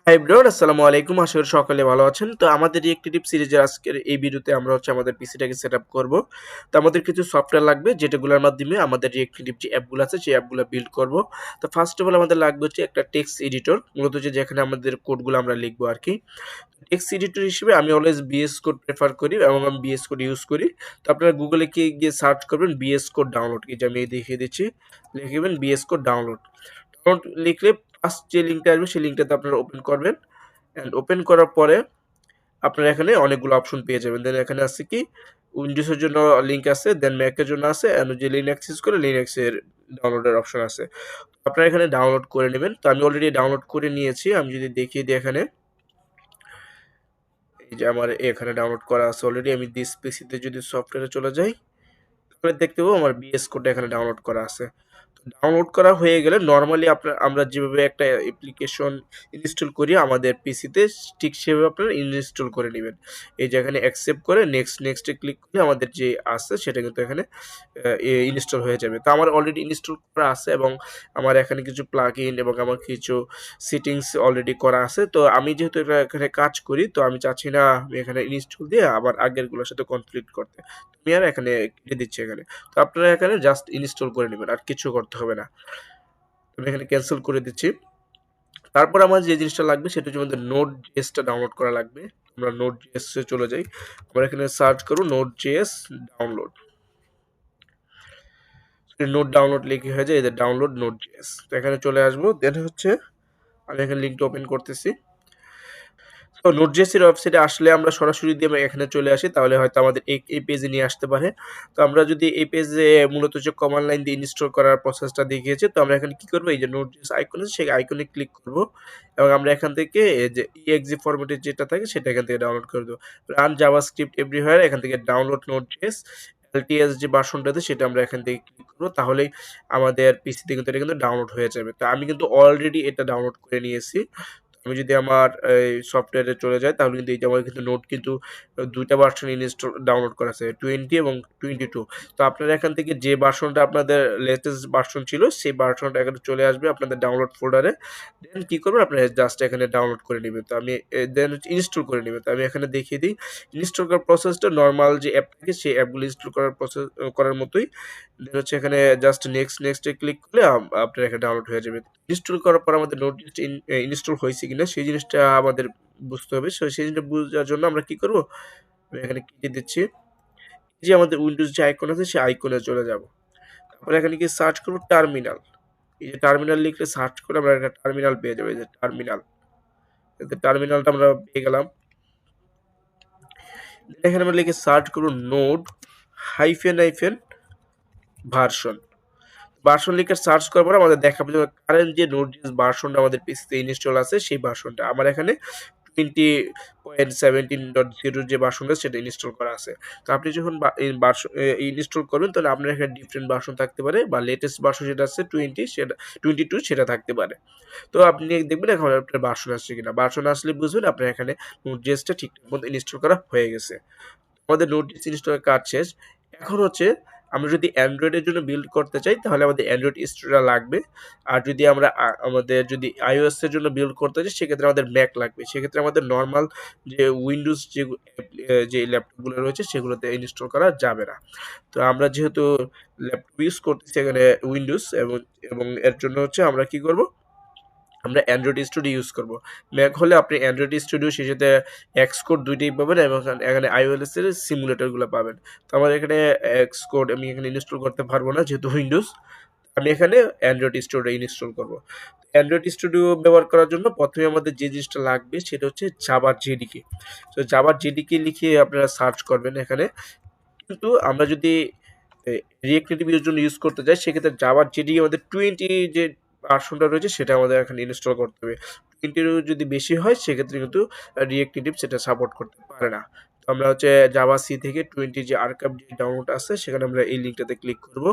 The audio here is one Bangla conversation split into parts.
হাই এভরিওয়ান, আসসালামু আলাইকুম। আশা করি সকলে ভালো আছেন। তো আমাদের রিয়েক্টিভ সিরিজের আজকের এই ভিডিওতে আমরা আমাদের পিসিটাকে সেটআপ করব। তো আমাদের কিছু সফটওয়্যার লাগবে যেটাগুলোর মাধ্যমে আমাদের রিয়েক্টিভ যে অ্যাপগুলো আছে সেই অ্যাপগুলো বিল্ড করব। তো ফার্স্ট অফ অল আমাদের লাগবে একটা টেক্সট এডিটর, মূলত যেখানে আমাদের কোডগুলো আমরা লিখবো আরকি। টেক্সট এডিটর হিসেবে আমি অলওয়েজ বিএস কোড প্রেফার করি এবং আমি বিএস কোড ইউজ করি। তো আপনারা গুগলে গিয়ে সার্চ করবেন বিএস কোড ডাউনলোড, এই যে আমি দেখিয়ে দিচ্ছি। লিখবেন বিএস কোড ডাউনলোড। ডাউনলোড লিখলে ফার্স্ট যে লিঙ্কটা আসবে সেই লিঙ্কটাতে আপনারা ওপেন করবেন। অ্যান্ড ওপেন করার পরে আপনারা এখানে অনেকগুলো অপশন পেয়ে যাবেন। দেন এখানে আছে কি উইন্ডোজের জন্য লিঙ্ক আছে, দেন ম্যাকের জন্য আছে, অ্যান্ড যে লিনাক্স ইউজ করে লিনাক্সের ডাউনলোডের অপশন আছে। আপনারা এখানে ডাউনলোড করে নেবেন। তো আমি অলরেডি ডাউনলোড করে নিয়েছি। আমি যদি দেখিয়ে দিই এখানে, এই যে আমার এখানে ডাউনলোড করা আছে অলরেডি। আমি দিস পিসিতে যদি সফটওয়্যারে চলে যাই, তাহলে দেখতে পাবো আমার বিএস কোডটা এখানে ডাউনলোড করা আছে। ডাউনলোড করা হয়ে গেলে নরমালি আমরা যেভাবে একটা অ্যাপ্লিকেশন ইনস্টল করি আমাদের পিসিতে, ঠিক সেভাবে আপনারা ইনস্টল করে নেবেন। এই যে এখানে অ্যাকসেপ্ট করে নেক্সটে ক্লিক করলে আমাদের যে আছে সেটা কিন্তু এখানে ইনস্টল হয়ে যাবে। তো আমার অলরেডি ইনস্টল করা আছে এবং আমার এখানে কিছু প্লাগ ইন এবং আমার কিছু সেটিংস অলরেডি করা আছে। তো আমি যেহেতু এখানে কাজ করি, তো আমি চাচ্ছি না আমি এখানে ইনস্টল দিয়ে আবার আগেরগুলোর সাথে কমপ্লিট করতে। আমি আর এখানে কেটে দিচ্ছি এখানে। তো আপনারা এখানে জাস্ট ইনস্টল করে নেবেন, আর কিছু করতে হবে না। আমি এখানে ক্যান্সেল করে দিচ্ছি। তারপর আমার যে জিনিসটা লাগবে সেটা হচ্ছে আমাদের নোট জেএসটা ডাউনলোড করা লাগবে। আমরা নোট জেএস এ চলে যাই। আমরা এখানে সার্চ করব note JS download. Note download লিখে হয়ে যায়, এদের ডাউনলোড নোট জেএস। তো এখানে চলে আসবো। দেন আমি এখানে লিঙ্কটা ওপেন করতেছি। তো নোটজেসের ওয়েবসাইটে আসলে আমরা সরাসরি যদি আমরা এখানে চলে আসি তাহলে হয়তো আমাদের এই পেজে নিয়ে আসতে পারে। তো আমরা যদি এই পেজে মূলত যে কমান্ড লাইন দিয়ে ইনস্টল করার প্রসেসটা দেখিয়েছে, তো আমরা এখানে কি করব, এই যে নোটজেস আইকন আছে সেই আইকনে ক্লিক করব এবং আমরা এখান থেকে এই যে exe ফরম্যাটে যেটা থাকে সেটা এখান থেকে ডাউনলোড করে দেব। রান জাভাস্ক্রিপ্ট এভরিহোয়ার, এখান থেকে ডাউনলোড নোটজেস এলটিএস যে ভার্সনটা আছে সেটা আমরা এখান থেকে ক্লিক করব। তাহলেই আমাদের পিসিতে কিন্তু এটা কিন্তু ডাউনলোড হয়ে যাবে। তো আমি কিন্তু অলরেডি এটা ডাউনলোড করে নিয়েছি। আমি যদি আমার এই সফটওয়্যারে চলে যাই তাহলে কিন্তু এই যে আমার কিন্তু নোট কিন্তু ২ টা ভার্সন ডাউনলোড করা আছে, 20 এবং 22। তো আপনারা এখান থেকে যে ভার্সনটা আপনাদের লেটেস্ট ভার্সন ছিল সেই ভার্সনটা এখানে চলে আসবে আপনাদের ডাউনলোড ফোল্ডারে। দেন কি করবেন, আপনারা জাস্ট এখানে ডাউনলোড করে নেবেন। তো আমি দেন ইনস্টল করে নেবেন। তো আমি এখানে দেখিয়ে দিই। ইনস্টল করার প্রসেসটা নরমাল যে অ্যাপ থাকে সেই অ্যাপগুলো ইনস্টল করার করার মতোই। দেন এখানে জাস্ট নেক্সটে ক্লিক করলে আপনার এখানে ডাউনলোড হয়ে যাবে। ইনস্টল করার পর আমাদের নোটটা ইনস্টল হয়েছে কিনা সেই জিনিসটা আমাদের বুঝতে হবে। সেই জিনিসটা বোঝার জন্য আমরা কি করব? আমি এখানে কেটে দিচ্ছি। এই যে আমাদের উইন্ডোজ যে আইকন আছে সেই আইকনে চলে যাব। তারপরে এখানে গিয়ে সার্চ করব টার্মিনাল। এই যে টার্মিনাল লিখলে সার্চ করে আমরা একটা টার্মিনাল পেয়ে যাবো। এই যে টার্মিনাল। টার্মিনালটা আমরা পেয়ে গেলাম। এখানে আমরা লিখে সার্চ করব নোড হাইফেন ভার্সন। ভার্সন লিখে সার্চ করার পর আমাদের দেখাবে যে কারেন্ট যে নোটজেস ভার্সনটা আমাদের পিসিতে ইনস্টল আছে সেই ভার্সনটা। আমার এখানে 20.17.0 যে ভার্সনটা সেটা ইনস্টল করা আছে। তো আপনি যখন ইনস্টল করবেন তাহলে আপনার এখানে ডিফারেন্ট ভার্সন থাকতে পারে বা লেটেস্ট ভার্সন যেটা আছে 20 সেটা 22 সেটা থাকতে পারে। তো আপনি দেখবেন এখন আপনার ভার্সন আসছে কিনা। ভার্সন আসলে বুঝবেন আপনার এখানে নোটজেসটা ঠিকঠাক মতো ইনস্টল করা হয়ে গেছে। আমাদের নোটজেস ইনস্টলের কাজ শেষ। এখন আমরা যদি অ্যান্ড্রয়েডের জন্য বিল্ড করতে চাই তাহলে আমাদের অ্যান্ড্রয়েড স্টুডিও লাগবে। আর যদি আমরা আমাদের যদি iOS এর জন্য বিল্ড করতে চাই সেক্ষেত্রে আমাদের ম্যাক লাগবে। সেক্ষেত্রে আমাদের নরমাল যে উইন্ডোজ যে ল্যাপটপগুলো রয়েছে সেগুলোতে ইনস্টল করা যাবে না। তো আমরা যেহেতু ল্যাপটপ ইউজ করতেছি এখানে উইন্ডোজ এবং এর জন্য আমরা কি করব? আমরা অ্যান্ড্রয়েড স্টুডিও ইউজ করব। ম্যাক হলে আপনি অ্যান্ড্রয়েড স্টুডিও সেই সাথে এক্সকোড ২ টাই পাবেন এবং এখানে iOS এর সিমুলেটরগুলো পাবেন। তো আমার এখানে এক্সকোড আমি এখানে ইনস্টল করতে পারবো না যেহেতু উইন্ডোজ। আমি এখানে অ্যান্ড্রয়েড স্টুডিও ইনস্টল করব। অ্যান্ড্রয়েড স্টুডিও ব্যবহার করার জন্য ১ম এ আমাদের যে জিনিসটা লাগবে সেটা হচ্ছে জাভা জেডিকে। তো জাভা জেডিকে লিখে আপনারা সার্চ করবেন এখানে। কিন্তু আমরা যদি রিয়েক্ট নেটিভ এর জন্য ইউজ করতে চাই সেক্ষেত্রে জাভা জেডি আমাদের 20 যে ভার্সনটা রয়েছে সেটা আমাদের এখানে ইনস্টল করতে হবে। 20 এরও যদি বেশি হয় সেক্ষেত্রে কিন্তু রিয়েক্ট নেটিভ সেটা সাপোর্ট করতে পারে না। তো আমরা জাভা সি থেকে 20 যে আর্কাইভ যে ডাউনলোড আছে সেখানে আমরা এই লিঙ্কটাতে ক্লিক করব।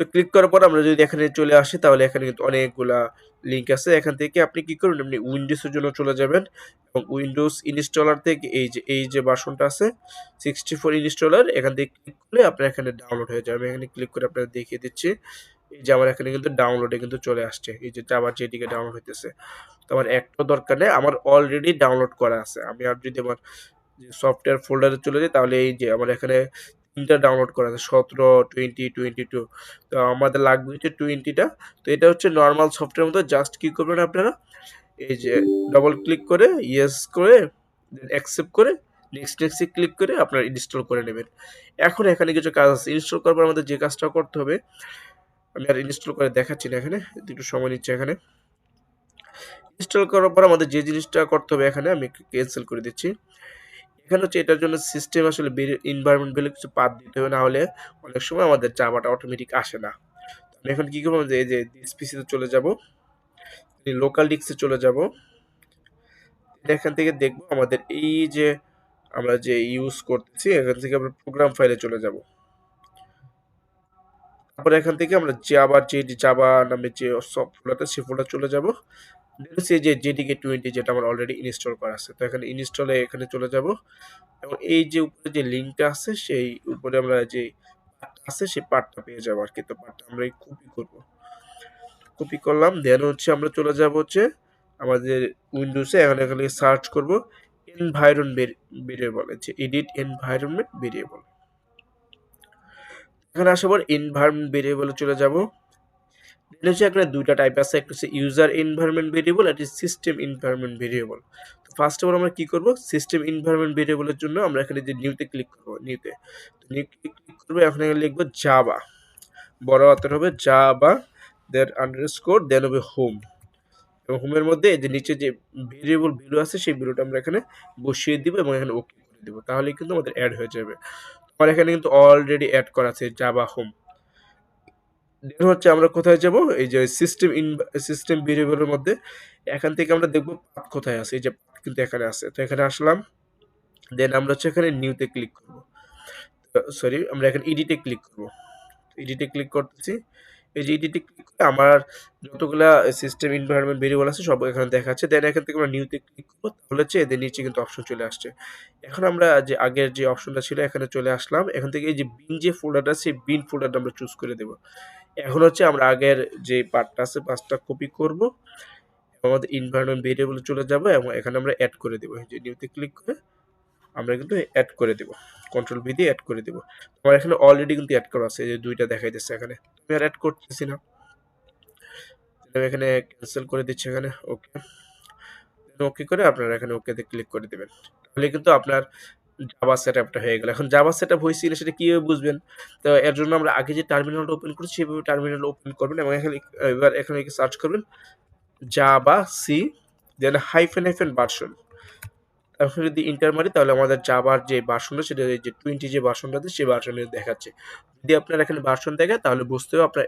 তো ক্লিক করার পর আমরা যদি এখানে চলে আসি তাহলে এখানে কিন্তু অনেকগুলা লিঙ্ক আছে। এখান থেকে আপনি কি করবেন, আপনি উইন্ডোজের জন্য চলে যাবেন এবং উইন্ডোজ ইনস্টলার থেকে এই যে ভার্সনটা আছে 64 ইনস্টলার, এখান থেকে ক্লিক করলে আপনার এখানে ডাউনলোড হয়ে যাবে। আমি এখানে ক্লিক করে আপনাদের দেখিয়ে দিচ্ছি। এই যে আমার এখানে কিন্তু ডাউনলোডে কিন্তু চলে আসছে, এই যে জাভা জেডিকে ডাউনলোড হইতেছে। তো আমার একটা দরকার নেই, আমার অলরেডি ডাউনলোড করা আছে। আমি আর যদি আমার যে সফটওয়্যার ফোল্ডারে চলে যাই, তাহলে এই যে আমার এখানে ৩টা ডাউনলোড করা আছে, ১৭, 20, 22। তো আমাদের লাগবে হচ্ছে 20টা। তো এটা হচ্ছে নরমাল সফটওয়্যার মতো। জাস্ট কি করবেন আপনারা, এই যে ডবল ক্লিক করে ইয়েস করে দেন অ্যাকসেপ্ট করে নেক্সট নেক্সটে ক্লিক করে আপনারা ইনস্টল করে নেবেন। এখন এখানে কিছু কাজ আছে। ইনস্টল করার পর আমাদের যে কাজটা করতে হবে, আমি আর ইনস্টল করে দেখাচ্ছি না এখানে, একটু সময় নিচ্ছে এখানে। ইনস্টল করার পর আমাদের যে জিনিসটা করতে হবে, এখানে আমি ক্যান্সেল করে দিচ্ছি। এখানে হচ্ছে এটার জন্য সিস্টেম আসলে এনভায়রনমেন্ট বলে কিছু পাথ দিতে হবে, না হলে অনেক সময় আমাদের জাভাটা অটোমেটিক আসে না। আমি এখন কি করবো, যে এই যে দিস পিসিতে চলে যাব, লোকাল ডিস্কে চলে যাব। এখান থেকে দেখবো আমাদের এই যে আমরা যে ইউজ করতেছি, এখান থেকে আমরা প্রোগ্রাম ফাইলে চলে যাব। তারপরে এখান থেকে আমরা জাভা নামে যে সব ফোল্ডারটা, সেই ফোল্ডার চলে যাব। এই যে জেডিকে 20 যেটা আমার অলরেডি ইনস্টল করা আছে, তো এখানে ইনস্টলে এখানে চলে যাব এবং এই যে উপরে যে লিঙ্কটা আছে, সেই উপরে আমরা যে পার্টটা আছে সেই পার্টটা পেয়ে যাবো আর কি। তো পার্টটা আমরা কপি করব, কপি করলাম। দেন হচ্ছে আমরা চলে যাব হচ্ছে আমাদের উইন্ডোজে, এখানে এখানে সার্চ করব এনভায়রনমেন্ট ভেরিয়েবল, যে এডিট এনভায়রনমেন্ট ভেরিয়েবল। এখানে আসার পর এনভায়রনমেন্ট ভেরিয়েবলে চলে যাব। দেন হচ্ছে এখানে দুইটা টাইপ আছে, একটা হচ্ছে ইউজার এনভায়রনমেন্ট ভেরিয়েবল, একটা সিস্টেম এনভায়রনমেন্ট ভেরিয়েবল। তো ফার্স্ট অফ অল আমরা কি করব, সিস্টেম এনভায়রনমেন্ট ভেরিয়েবলের জন্য আমরা এখানে যে নিউতে ক্লিক করব, নিউতে ক্লিক করবো। এখানে লিখবো জাভা, বড় হাতের হবে জাভা, দেন আন্ডারস্কোর, দেন হবে হোম। এবং হোমের মধ্যে এই যে নিচে যে ভেরিয়েবল ভ্যালু আছে, সেই ভ্যালুটা আমরা এখানে বসিয়ে দিব এবং এখানে ওকে করে দিব, তাহলে কিন্তু আমাদের অ্যাড হয়ে যাবে। আমার এখানে কিন্তু অলরেডি অ্যাড করা আছে জাভা হোম। দেন হচ্ছে আমরা কোথায় যাব, এই যে সিস্টেম ভেরিয়েবলের মধ্যে এখান থেকে আমরা দেখব পাথ কোথায় আছে, এই যে পাথ কিন্তু এখানে আছে। তো এখানে আসলাম, দেন আমরা হচ্ছে এখানে নিউতে ক্লিক করব, সরি আমরা এখানে এডিটে ক্লিক করব। এডিটে ক্লিক করতেছি। এই যে এডিটে ক্লিক করে আমার যতগুলা সিস্টেম এনভায়রনমেন্ট ভেরিয়েবল আছে সব এখানে দেখাচ্ছে। দেন এখান থেকে আমরা নিউতে ক্লিক করব, তাহলে হচ্ছে এদের নিচে কিন্তু অপশন চলে আসছে। এখন আমরা যে আগের যে অপশনটা ছিল এখানে চলে আসলাম। এখান থেকে এই যে বিন যে ফোল্ডারটা, সেই বিন ফোল্ডারটা আমরা চুজ করে দেব। এখন হচ্ছে আমরা আগের যে পার্টটা আছে, পাঁচটা কপি করব, আমাদের এনভায়রনমেন্ট ভেরিয়েবলে চলে যাব এবং এখানে আমরা অ্যাড করে দেব। এই যে নিউতে ক্লিক করে আমরা কিন্তু অ্যাড করে দেব, কন্ট্রোল ভি দিয়ে অ্যাড করে দেব। আমার এখানে অলরেডি কিন্তু অ্যাড করা আছে, এই যে দুইটা দেখাইতেছে এখানে, আমি আর অ্যাড করতেছি না। আমি এখানে ক্যান্সেল করে দিচ্ছি, এখানে ওকে, ওকে করে আপনারা এখানে ওকেতে ক্লিক করে দেবেন, তাহলে কিন্তু আপনার জাভা সেটআপটা হয়ে গেল। এখন জাভা সেটআপ হয়েছে কিনা সেটা কিভাবে বুঝবেন? তো এর জন্য আমরা আগে যে টার্মিনালটা ওপেন করেছি সেভাবে টার্মিনাল ওপেন করবেন এবং এখানে এবার এখানে সার্চ করবেন জাভা সি, দেন হাইফেন হাইফেন ভার্সন। এখন যদি ইন্টার মারি, তাহলে আমাদের জাভার যে ভার্সনটা, সেটা এই যে 20 যে ভার্সনটা আছে সেই ভার্সনে দেখাচ্ছে। যদি আপনার এখানে ভার্সন দেখায়, তাহলে বুঝতে হবে আপনার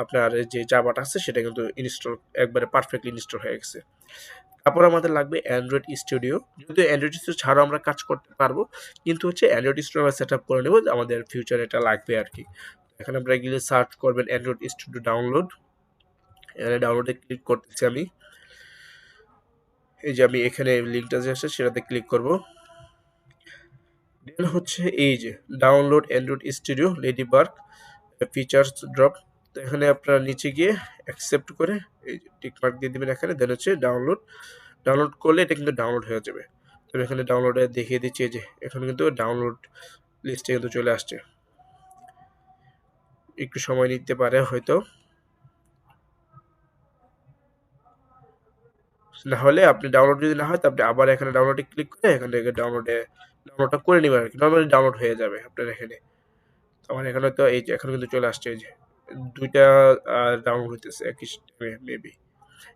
আপনার যে জাভাটা আছে সেটা কিন্তু ইনস্টল একবারে পারফেক্টলি ইনস্টল হয়ে গেছে। তারপর আমাদের লাগবে অ্যান্ড্রয়েড স্টুডিও। যেহেতু অ্যান্ড্রয়েড স্টুডিও ছাড়াও আমরা কাজ করতে পারবো, কিন্তু হচ্ছে অ্যান্ড্রয়েড স্টুডিও আমরা সেট আপ করে নেবো, আমাদের ফিউচারে এটা লাগবে আর কি। এখানে আমরা গিয়ে সার্চ করবেন অ্যান্ড্রয়েড স্টুডিও ডাউনলোড, এখানে ডাউনলোডে ক্লিক করতেছি আমি। এই যে আমি এখানে লিঙ্কটা যে আসছে সেটাতে ক্লিক করব। দেন হচ্ছে এই যে download Android Studio Ladybug features drop. তো এখানে আপনারা নিচে গিয়ে অ্যাকসেপ্ট করে এই যে টিক মার্ক দিয়ে দিবেন এখানে। দেন হচ্ছে ডাউনলোড করলে এটা কিন্তু ডাউনলোড হয়ে যাবে। তো এখানে ডাউনলোডে দেখিয়ে দিচ্ছি, এই যে এখানে কিন্তু ডাউনলোড লিস্টে কিন্তু চলে আসছে। একটু সময় নিতে পারে হয়তো, না হলে আপনি ডাউনলোড যদি না হয়, তো আপনি আবার এখানে ডাউনলোডে ক্লিক করে এখান থেকে ডাউনলোডটা করে নেবেন আর কি। নর্মালি ডাউনলোড হয়ে যাবে আপনার এখানে। আমার এখানে তো এই যে এখন কিন্তু চলে আসছে, এই যে দুইটা ডাউনলোড হইতেছে একই মেবি,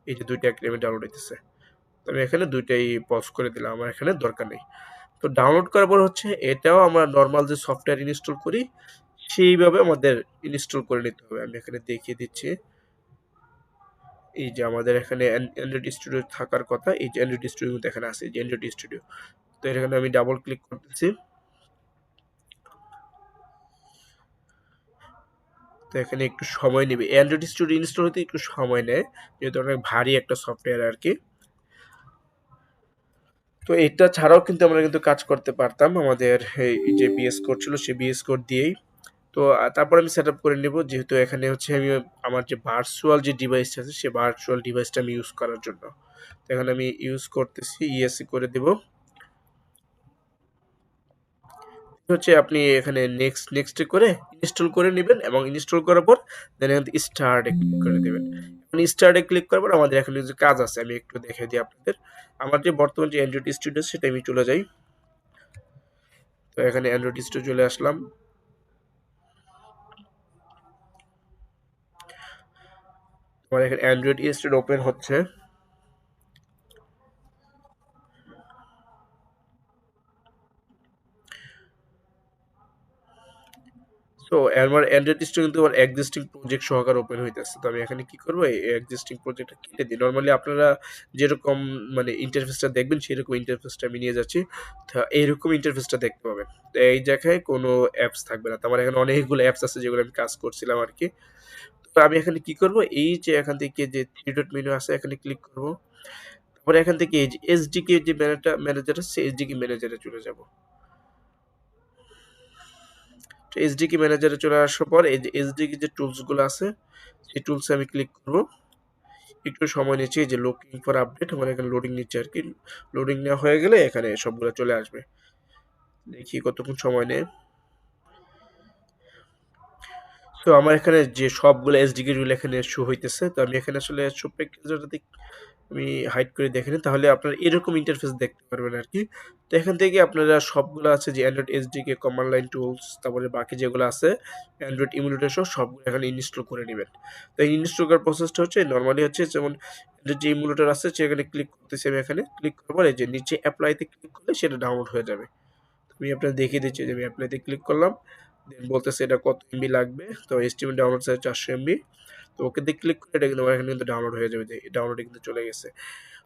এই যে দুইটা একই ডাউনলোড হইতেছে। তো আমি এখানে দুইটাই পজ করে দিলাম, আমার এখানে দরকার নেই। তো ডাউনলোড করার পর হচ্ছে এটাও আমরা নর্মাল যে সফটওয়্যার ইনস্টল করি সেইভাবে আমাদের ইনস্টল করে নিতে হবে। আমি এখানে দেখিয়ে দিচ্ছি, এই যে আমাদের এখানে অ্যান্ড্রয়েড স্টুডিও থাকার কথা, এই যে অ্যান্ড্রয়েড স্টুডিও এখানে আছে, এই যে অ্যান্ড্রয়েড স্টুডিও। তো এখানে আমি ডাবল ক্লিক করতেছি। তো এখানে একটু সময় নেবে, অ্যান্ড্রয়েড স্টুডিও ইনস্টল হতে একটু সময় নেয়, যেহেতু অনেক ভারী একটা সফটওয়্যার আর কি। তো এটা ছাড়াও কিন্তু আমরা কিন্তু কাজ করতে পারতাম আমাদের এই যে বিএস কোড ছিল সেই বিএস কোড দিয়েই। তো তারপর আমি সেটআপ করে নেব, যেহেতু এখানে হচ্ছে আমি আমার যে ভার্চুয়াল যে ডিভাইসটা আছে সেই ভার্চুয়াল ডিভাইসটা আমি ইউজ করার জন্য। তো এখানে আমি ইউজ করতেছি, ইএসসি করে দেব। হচ্ছে আপনি এখানে নেক্সট করে ইনস্টল করে নেবেন এবং ইনস্টল করার পর দেন এখান থেকে স্টার্টে ক্লিক করে দেবেন। এখন স্টার্টে ক্লিক করার পর আমাদের এখানে যে কাজ আছে আমি একটু দেখিয়ে দিই আপনাদের। আমার যে বর্তমান যে অ্যান্ড্রয়েড স্টুডিও সেটা আমি চলে যাই। তো এখানে অ্যান্ড্রয়েড স্টুডিও চলে আসলাম। আমার এখানে অ্যান্ড্রয়েড স্টুডিও ওপেন হচ্ছে। তো আমার অ্যান্ড্রয়েড স্টুডিও কিন্তু আমার এক্সিস্টিং প্রজেক্ট সহকারে ওপেন হইতেছে। তো আমি এখানে কি করব, এই এক্সিস্টিং প্রজেক্টটা কেটে দিই। নরমালি আপনারা যেরকম মানে ইন্টারফেসটা দেখবেন সেরকম ইন্টারফেসটা আমি নিয়ে যাচ্ছি। তো এইরকম ইন্টারফেসটা দেখতে পাবেন। তো এই জায়গায় কোনো অ্যাপস থাকবে না। তো আমার এখানে অনেকগুলো অ্যাপস আছে যেগুলো আমি কাজ করছিলাম আরকি। তো আমি এখানে কি করব, এই যে এখান থেকে যে 3 ডট মেনু আছে এখানে ক্লিক করব। তারপরে এখান থেকে এই যে এসডিকে যে ম্যানেজার আছে এসডিকে ম্যানেজারে চলে যাব। তো এসডিকে ম্যানেজারে চলে আসার পর এই যে এসডিকে যে টুলসগুলো আছে সেই টুলসে আমি ক্লিক করব। একটু সময় নিচ্ছে, এই যে লুকিং ফর আপডেট আমার এখানে লোডিং নিচ্ছে আরকি। লোডিং নেওয়া হয়ে গেলে এখানে সবগুলো চলে আসবে। দেখি কতক্ষণ সময় নেয়। তো আমার এখানে যে সবগুলো এসডিকে রুল এখানে শো হইতেছে। তো আমি এখানে আসলে শো প্যাকেজটা আমি হাইড করে দেখে নিই, তাহলে আপনারা এরকম ইন্টারফেস দেখতে পারবেন আরকি। তো এখান থেকে আপনারা সবগুলো আছে যে Android SDK, command line tools, তারপরে বাকি যেগুলো আছে অ্যান্ড্রয়েড ইমুলেটর সহ সবগুলো এখানে ইনস্টল করে নিবেন। তো এই ইনস্টল করার প্রসেসটা হচ্ছে নরমালি হচ্ছে যেমন অ্যান্ড্রয়েড যে ইমুলেটর আছে সেখানে ক্লিক করতেছি আমি এখানে। ক্লিক করার পরে যে নিচে অ্যাপ্লাইতে ক্লিক করলে সেটা ডাউনলোড হয়ে যাবে। আমি আপনাদের দেখিয়ে দিচ্ছি যে আমি অ্যাপ্লাইতে ক্লিক করলাম। দেন বলতেছে এটা কত এমবি লাগবে। তো এস্টিমেট ডাউনলোড সাইজ 400 এমবি। তো ওকেতে ক্লিক করে এটা কিন্তু আমার এখানে কিন্তু ডাউনলোড হয়ে যাবে, যে ডাউনলোডে কিন্তু চলে গেছে।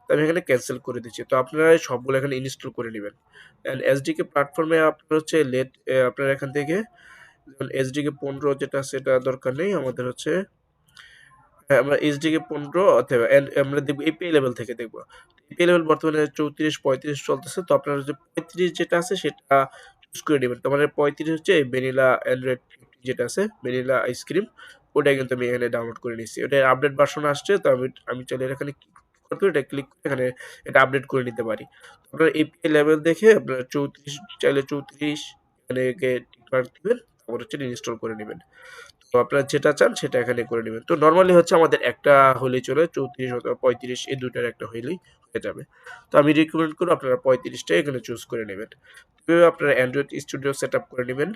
তো আমি এখানে ক্যানসেল করে দিচ্ছি। তো আপনারা সবগুলো এখানে ইনস্টল করে নিবেন। অ্যান্ড এসডিকে প্ল্যাটফর্মে আপনার হচ্ছে আপনার এখান থেকে যেমন এসডিকে 15 যেটা সেটা দরকার নেই। আমাদের হচ্ছে হ্যাঁ, আমরা এসডিকে 15 অথবা আমরা দেখব এপিআই লেভেল থেকে দেখব। এপিআই লেভেল বর্তমানে 34-35 চলতেছে। তো আপনার যে 35 যেটা আছে সেটা চুজ করে নিবেন। তো আমাদের 35 হচ্ছে ভ্যানিলা অ্যান্ড্রয়েড যেটা আছে, ভ্যানিলা আইসক্রিম ওটা কিন্তু আমি এখানে ডাউনলোড করে নিচ্ছি। ওটার আপডেট ভার্সন আসছে। তো আমি চাইলে এখানে কি করতে পারি, এটা ক্লিক করে এখানে এটা আপডেট করে নিতে পারি। আপনার এপিআই লেভেল দেখে আপনার 34 চাইলে 34 এখানে টিক মার্ক দিবেন। তারপর হচ্ছে ইনস্টল করে নিবেন। তো আপনারা যেটা চান সেটা এখানে করে নেবেন। তো নরমালি হচ্ছে আমাদের একটা হলেই চলে, 34 অথবা 35 এই ২ টার একটা হইলেই হয়ে যাবে। তো আমি রিকমেন্ড করব আপনারা 35 টা এখানে চুজ করে নেবেন। এভাবে আপনারা অ্যান্ড্রয়েড স্টুডিও সেটআপ করে নিবেন।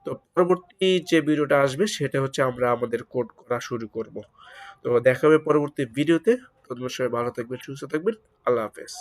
তো পরবর্তী যে ভিডিওটা আসবে সেটা হচ্ছে আমরা আমাদের কোড করা শুরু করব। তো দেখা হবে পরবর্তী ভিডিওতে। ততক্ষণ সবাই ভালো থাকবেন, সুস্থ থাকবেন। আল্লাহ হাফেজ।